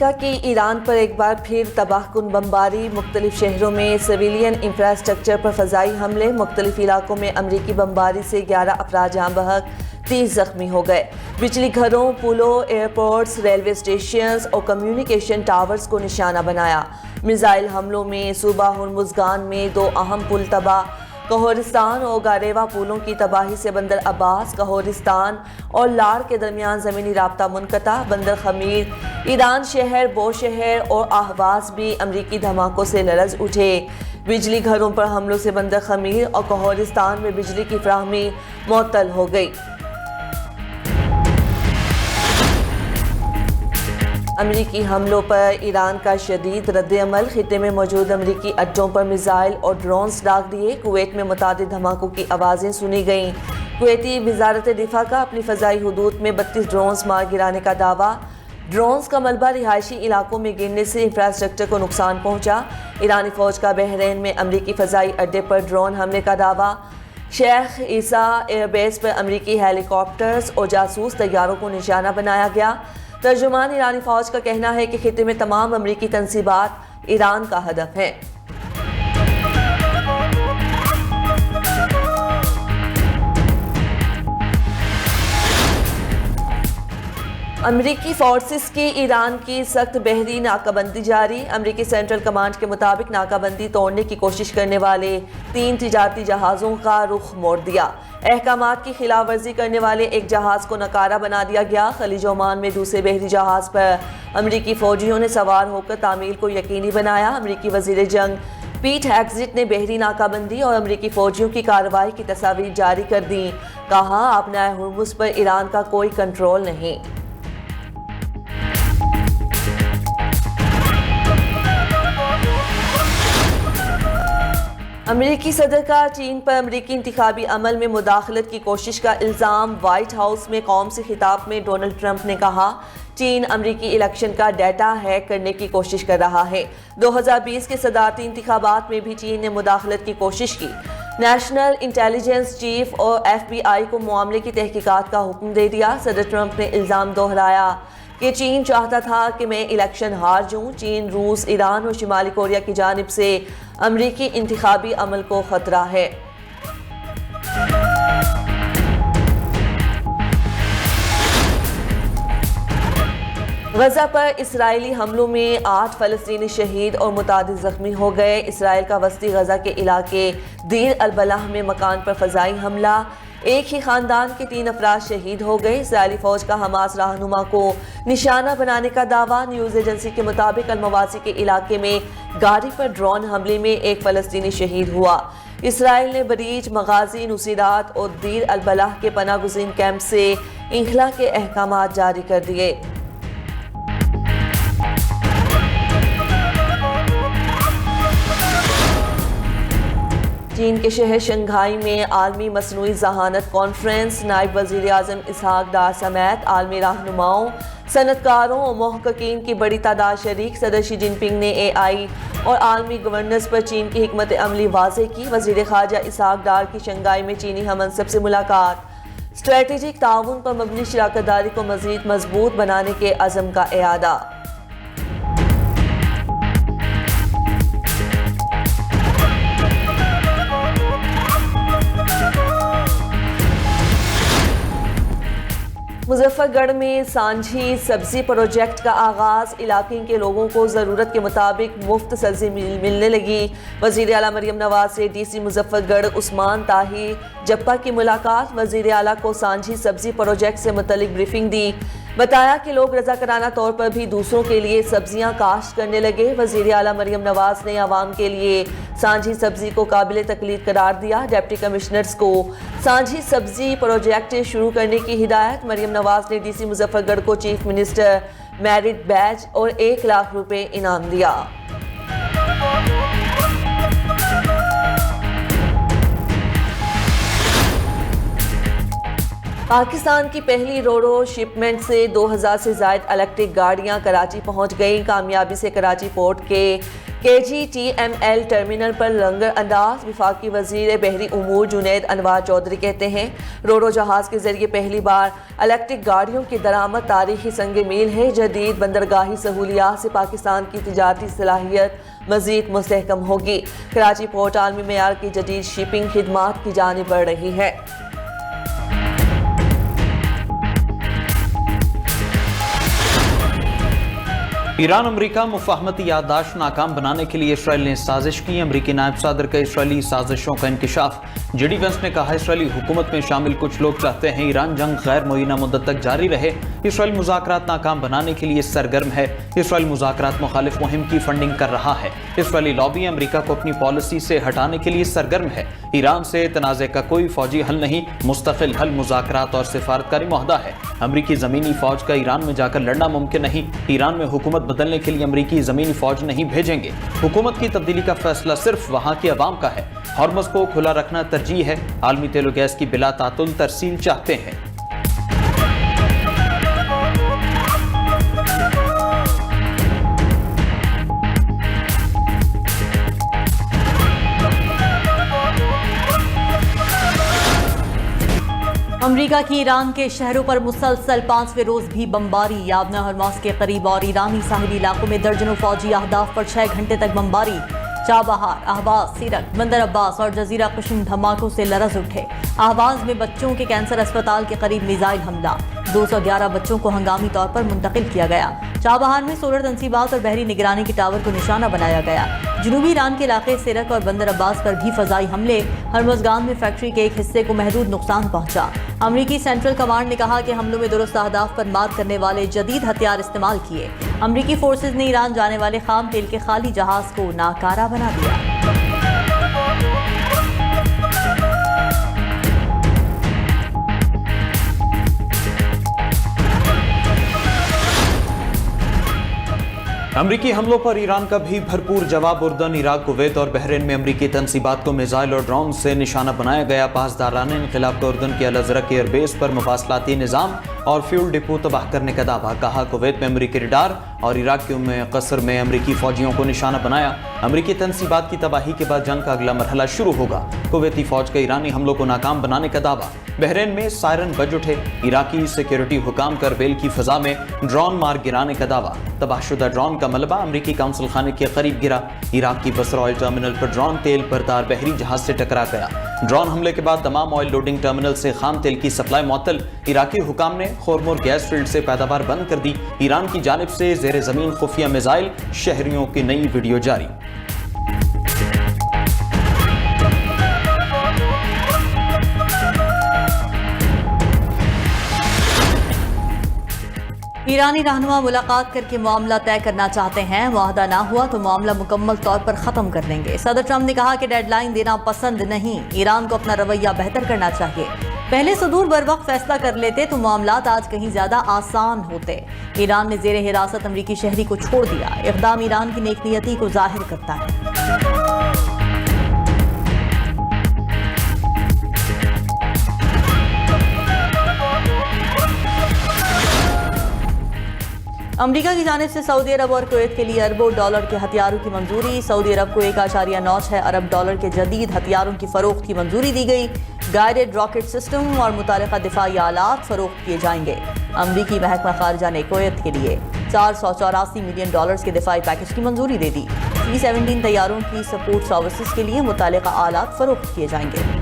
امریکہ کی ایران پر ایک بار پھر تباہ کن بمباری، مختلف شہروں میں سویلین انفراسٹرکچر پر فضائی حملے، مختلف علاقوں میں امریکی بمباری سے 11 افراد جاں بحق، 30 زخمی ہو گئے۔ بجلی گھروں، پلوں، ایئرپورٹس، ریلوے اسٹیشنز اور کمیونیکیشن ٹاورز کو نشانہ بنایا۔ میزائل حملوں میں صوبہ ہرمزگان میں 2 اہم پل تباہ، کہورستان اور گاریوا پولوں کی تباہی سے بندر عباس، کہورستان اور لار کے درمیان زمینی رابطہ منقطع۔ بندر خمیر، ایران شہر، بو شہر اور اہواز بھی امریکی دھماکوں سے لرز اٹھے۔ بجلی گھروں پر حملوں سے بندر خمیر اور کہورستان میں بجلی کی فراہمی معطل ہو گئی۔ امریکی حملوں پر ایران کا شدید رد عمل، خطے میں موجود امریکی اڈوں پر میزائل اور ڈرونز داغ دیے۔ کویت میں متعدد دھماکوں کی آوازیں سنی گئیں۔ کویتی وزارت دفاع کا اپنی فضائی حدود میں 32 ڈرونز مار گرانے کا دعویٰ۔ ڈرونز کا ملبہ رہائشی علاقوں میں گرنے سے انفراسٹرکچر کو نقصان پہنچا۔ ایرانی فوج کا بحرین میں امریکی فضائی اڈے پر ڈرون حملے کا دعویٰ۔ شیخ عیسیٰ ایئر بیس پر امریکی ہیلی کاپٹرز اور جاسوس طیاروں کو نشانہ بنایا گیا۔ ترجمان ایرانی فوج کا کہنا ہے کہ خطے میں تمام امریکی تنصیبات ایران کا ہدف ہیں۔ امریکی فورسز کی ایران کی سخت بحری ناکہ بندی جاری۔ امریکی سینٹرل کمانڈ کے مطابق ناکہ بندی توڑنے کی کوشش کرنے والے 3 تجارتی جہازوں کا رخ موڑ دیا۔ احکامات کی خلاف ورزی کرنے والے ایک جہاز کو ناکارہ بنا دیا گیا۔ خلیج عمان میں دوسرے بحری جہاز پر امریکی فوجیوں نے سوار ہو کر تعمیل کو یقینی بنایا۔ امریکی وزیر جنگ پیٹ ہیگزٹ نے بحری ناکہ بندی اور امریکی فوجیوں کی کارروائی کی تصاویر جاری کر دیں۔ کہا، آبنائے ہرمز پر ایران کا کوئی کنٹرول نہیں۔ امریکی صدر کا چین پر امریکی انتخابی عمل میں مداخلت کی کوشش کا الزام۔ وائٹ ہاؤس میں قوم سے خطاب میں ڈونلڈ ٹرمپ نے کہا، چین امریکی الیکشن کا ڈیٹا ہیک کرنے کی کوشش کر رہا ہے۔ 2020 کے صدارتی انتخابات میں بھی چین نے مداخلت کی کوشش کی۔ نیشنل انٹیلیجنس چیف اور FBI کو معاملے کی تحقیقات کا حکم دے دیا۔ صدر ٹرمپ نے الزام دہرایا کہ چین چاہتا تھا کہ میں الیکشن ہار جاؤں۔ چین، روس، ایران اور شمالی کوریا کی جانب سے امریکی انتخابی عمل کو خطرہ ہے۔ غزہ پر اسرائیلی حملوں میں 8 فلسطینی شہید اور متعدد زخمی ہو گئے۔ اسرائیل کا وسطی غزہ کے علاقے دیر البلح میں مکان پر فضائی حملہ، ایک ہی خاندان کے 3 افراد شہید ہو گئے۔ اسرائیلی فوج کا حماس رہنما کو نشانہ بنانے کا دعویٰ۔ نیوز ایجنسی کے مطابق المواسی کے علاقے میں گاڑی پر ڈرون حملے میں ایک فلسطینی شہید ہوا۔ اسرائیل نے بریج، مغازی، نصیرات اور دیر البلح کے پناہ گزین کیمپ سے انخلا کے احکامات جاری کر دیے۔ چین کے شہر شنگھائی میں عالمی مصنوعی ذہانت کانفرنس، نائب وزیر اعظم اسحاق ڈار سمیت عالمی رہنماؤں، صنعت کاروں اور محققین کی بڑی تعداد شریک۔ صدر شی جن پنگ نے AI اور عالمی گورننس پر چین کی حکمت عملی واضح کی۔ وزیر خارجہ اسحاق ڈار کی شنگھائی میں چینی ہم منصب سے ملاقات، اسٹریٹجک تعاون پر مبنی شراکت داری کو مزید مضبوط بنانے کے عزم کا اعادہ۔ مظفر گڑھ میں سانجھی سبزی پروجیکٹ کا آغاز، علاقے کے لوگوں کو ضرورت کے مطابق مفت سبزی ملنے لگی۔ وزیر اعلیٰ مریم نواز سے DC مظفر گڑھ عثمان طاہر جپا کی ملاقات، وزیر اعلیٰ کو سانجھی سبزی پروجیکٹ سے متعلق بریفنگ دی۔ بتایا کہ لوگ رضاکارانہ طور پر بھی دوسروں کے لیے سبزیاں کاشت کرنے لگے۔ وزیر اعلیٰ مریم نواز نے عوام کے لیے سانجھی سبزی کو قابل تقلید قرار دیا۔ ڈپٹی کمشنرز کو سانجھی سبزی پروجیکٹ شروع کرنے کی ہدایت۔ مریم نواز نے DC مظفر گڑھ کو چیف منسٹر میرٹ بیج اور 1 لاکھ روپے انعام دیا۔ پاکستان کی پہلی روڑو شپمنٹ سے 2000 سے زائد الیکٹرک گاڑیاں کراچی پہنچ گئیں۔ کامیابی سے کراچی پورٹ کے KGTML ٹرمینل پر لنگر انداز۔ وفاقی وزیر بحری امور جنید انوار چودھری کہتے ہیں رورو جہاز کے ذریعے پہلی بار الیکٹرک گاڑیوں کی درآمد تاریخی سنگ میل ہے۔ جدید بندرگاہی سہولیات سے پاکستان کی تجارتی صلاحیت مزید مستحکم ہوگی۔ کراچی پورٹ عالمی معیار کی جدید شپنگ خدمات کی جانب بڑھ رہی ہے۔ ایران امریکہ مفاہمتی یادداشت ناکام بنانے کے لیے اسرائیل نے سازش کی۔ امریکی نائب صدر کا اسرائیلی سازشوں کا انکشاف۔ جے ڈی وینس نے کہا اسرائیلی حکومت میں شامل کچھ لوگ چاہتے ہیں ایران جنگ غیر معینہ مدت تک جاری رہے۔ اسرائیل مذاکرات ناکام بنانے کے لیے سرگرم ہے۔ اسرائیل مذاکرات مخالف مہم کی فنڈنگ کر رہا ہے۔ اسرائیلی لابی امریکہ کو اپنی پالیسی سے ہٹانے کے لیے سرگرم ہے۔ ایران سے تنازع کا کوئی فوجی حل نہیں، مستقل حل مذاکرات اور سفارتکاری معاہدہ ہے۔ امریکی زمینی فوج کا ایران میں جا کر لڑنا ممکن نہیں۔ ایران میں حکومت بدلنے کے لیے امریکی زمینی فوج نہیں بھیجیں گے۔ حکومت کی تبدیلی کا فیصلہ صرف وہاں کے عوام کا ہے۔ ہارمز کو کھلا رکھنا ترجیح ہے۔ عالمی تیل و گیس کی بلا تعطل ترسیل چاہتے ہیں۔ امریکہ کی ایران کے شہروں پر مسلسل 5ویں روز بھی بمباری۔ یابنا ہرموز کے قریب اور ایرانی ساحلی علاقوں میں درجنوں فوجی اہداف پر 6 گھنٹے تک بمباری۔ چابہار، اہواز، سیرک، بندر عباس اور جزیرہ قشم دھماکوں سے لرز اٹھے۔ اہواز میں بچوں کے کینسر اسپتال کے قریب میزائل حملہ، 211 بچوں کو ہنگامی طور پر منتقل کیا گیا۔ چابہار میں سولر تنصیبات اور بحری نگرانی کے ٹاور کو نشانہ بنایا گیا۔ جنوبی ایران کے علاقے سیرک اور بندر عباس پر بھی فضائی حملے۔ ہرمزگان میں فیکٹری کے ایک حصے کو محدود نقصان پہنچا۔ امریکی سینٹرل کمانڈ نے کہا کہ حملوں میں درست اہداف پر مار کرنے والے جدید ہتھیار استعمال کیے۔ امریکی فورسز نے ایران جانے والے خام تیل کے خالی جہاز کو ناکارہ بنا دیا۔ امریکی حملوں پر ایران کا بھی بھرپور جواب۔ اردن، عراق، کویت اور بحرین میں امریکی تنصیبات کو میزائل اور ڈرون سے نشانہ بنایا گیا۔ پاسداران انقلاب کا اردن کے الازرق ایئر بیس پر مواصلاتی نظام اور فیول ڈپو تباہ کرنے کا دعویٰ۔ کہا کویت میں امریکی ریڈار اور عراق کے قصر میں امریکی فوجیوں کو نشانہ بنایا۔ امریکی تنصیبات کی تباہی کے بعد جنگ کا اگلا مرحلہ شروع ہوگا۔ کویتی فوج کا ایرانی حملوں کو ناکام بنانے کا دعویٰ۔ بحرین میں سائرن بج اٹھے۔ عراقی سیکیورٹی حکام کا اربیل کی فضا میں ڈرون مار گرانے کا دعویٰ۔ تباہ شدہ ڈرون کا ملبہ امریکی کونسل خانے کے قریب گرا۔ عراق کی بصرہ آئل ٹرمینل پر ڈرون تیل بردار بحری جہاز سے ٹکرا گیا۔ ڈرون حملے کے بعد تمام آئل لوڈنگ ٹرمینل سے خام تیل کی سپلائی معطل۔ عراقی حکام نے خورمور گیس فیلڈ سے پیداوار بند کر دی۔ ایران کی جانب سے زیر زمین خفیہ میزائل، شہریوں کی نئی ویڈیو جاری۔ ایرانی رہنما ملاقات کر کے معاملہ طے کرنا چاہتے ہیں۔ معاہدہ نہ ہوا تو معاملہ مکمل طور پر ختم کر دیں گے۔ صدر ٹرمپ نے کہا کہ ڈیڈ لائن دینا پسند نہیں، ایران کو اپنا رویہ بہتر کرنا چاہیے۔ پہلے صدور بروقت فیصلہ کر لیتے تو معاملات آج کہیں زیادہ آسان ہوتے۔ ایران نے زیر حراست امریکی شہری کو چھوڑ دیا۔ اقدام ایران کی نیک نیتی کو ظاہر کرتا ہے۔ امریکہ کی جانب سے سعودی عرب اور کویت کے لیے اربوں ڈالر کے ہتھیاروں کی منظوری۔ سعودی عرب کو 1.9 ارب ڈالر کے جدید ہتھیاروں کی فروخت کی منظوری دی گئی۔ گائیڈڈ راکٹ سسٹم اور متعلقہ دفاعی آلات فروخت کیے جائیں گے۔ امریکی محکمہ خارجہ نے کویت کے لیے $484 ملین کے دفاعی پیکج کی منظوری دے دی۔ C-17 طیاروں کی سپورٹ سروسز کے لیے متعلقہ آلات فروخت کیے جائیں گے۔